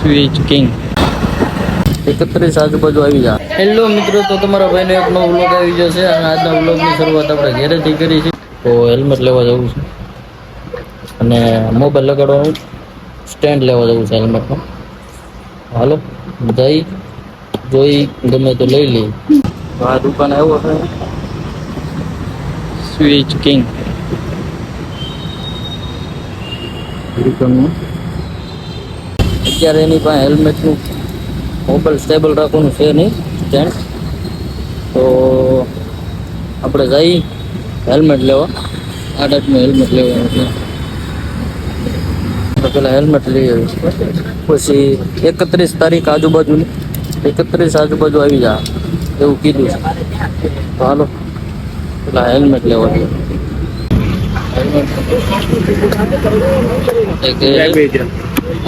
Switch king 31 આજુબાજુ આવી જા. હેલો મિત્રો, તો તમારા ભાઈનો એક નવો વ્લોગ આવી ગયો છે અને આજના વ્લોગની શરૂઆત આપણે ઘરેથી કરી છે. તો હેલ્મેટ લેવા જવું છે અને મોબાઈલ લગાડવાનું સ્ટેન્ડ લેવા જવું છે હેલ્મેટનું. હાલો જઈ જોઈ ગમે તો લઈ લઈ. આ દુકાન આવ્યો છે સ્વિચ કિંગ દુકાનનું. અત્યારે એની પાસે હેલ્મેટનું મોબાઈલ સ્ટેબલ રાખવાનું છે નહીં સ્ટેન્ડ, તો આપણે જઈ હેલ્મેટ લેવા. આ ટાઈપનું હેલ્મેટ લેવાનું છે. તો પેલા હેલ્મેટ લઈ આવીશું, પછી 31 તારીખ આજુબાજુની 31 આજુબાજુ આવી જા એવું કીધું છે. તો હાલો પેલા હેલ્મેટ લેવા દે.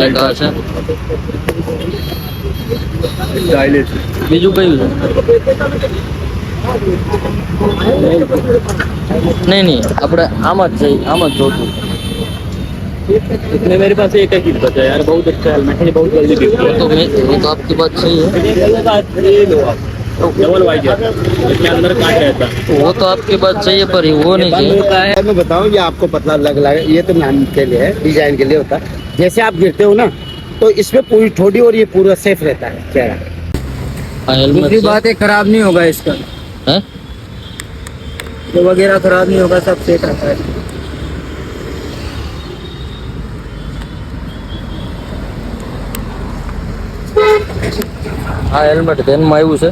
એક આ છે, બીજું કયું છે? नहीं આપણે આમ જ જઈ આમ જ જોતું. इतने मेरे पास एक ही बचा यार, बहुत अच्छा हेलमेट है, बहुत जल्दी बिक गया। तो मैं वो तो आपकी बात सही है, ये लो आप डबल वाइजर, इसके अंदर काट रहता है। वो तो आपकी बात सही है, पर वो नहीं चाहिए। होता है मैं बताऊं, ये आपको पतला लग लगा, ये तो नाम के लिए है, डिजाइन के लिए होता है। जैसे आप गिरते हो ना, तो इसमें पूरी ठोड़ी और ये पूरा सेफ रहता है चेहरा। हाँ, हेलमेट दूसरी से बात है, खराब नहीं होगा इसका, हैं? जो वगैरह खराब नहीं होगा, सब सेफ रहता है। આ હેલ્મેટ ધ્યાનમાં આવ્યું છે.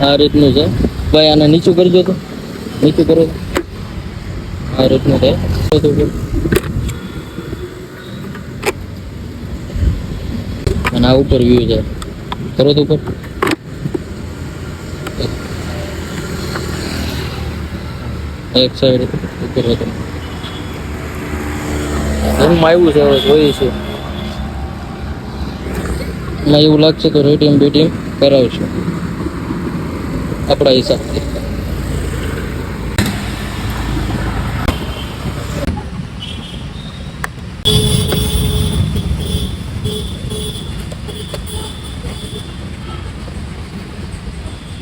આ રીતનું છે ભાઈ, આને નીચું કરજો તો નીચું કરો. આ રીતનું થાય અને આ ઉપર વ્યૂ છે, કરો તો ઉપર. એક સાઈડ ઉપર હતું એમાં આવ્યું છે. હવે જોઈએ છે એમાં એવું લાગશે તો રેટિંગ બેટિંગ કરાવશું આપણા હિસાબથી.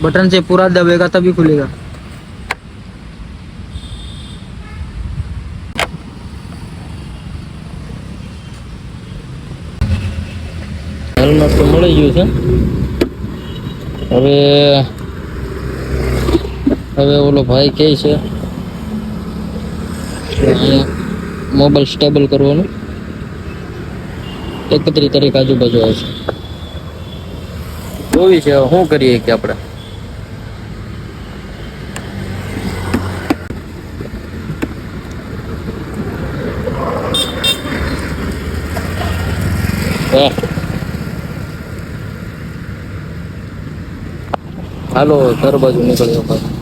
बटन से पूरा दबेगा तभी खुलेगा। હેલ્મેટ તો મળી ગયું છે. હવે હવે ઓલો ભાઈ કહે છે અહીંયા મોબાઈલ સ્ટેબલ કરવાનું 31 તારીખ આજુબાજુ આવશે. જોવી છે શું કરીએ કે આપણે. હાલો ઘર બાજુ નીકળ્યો ભાઈ.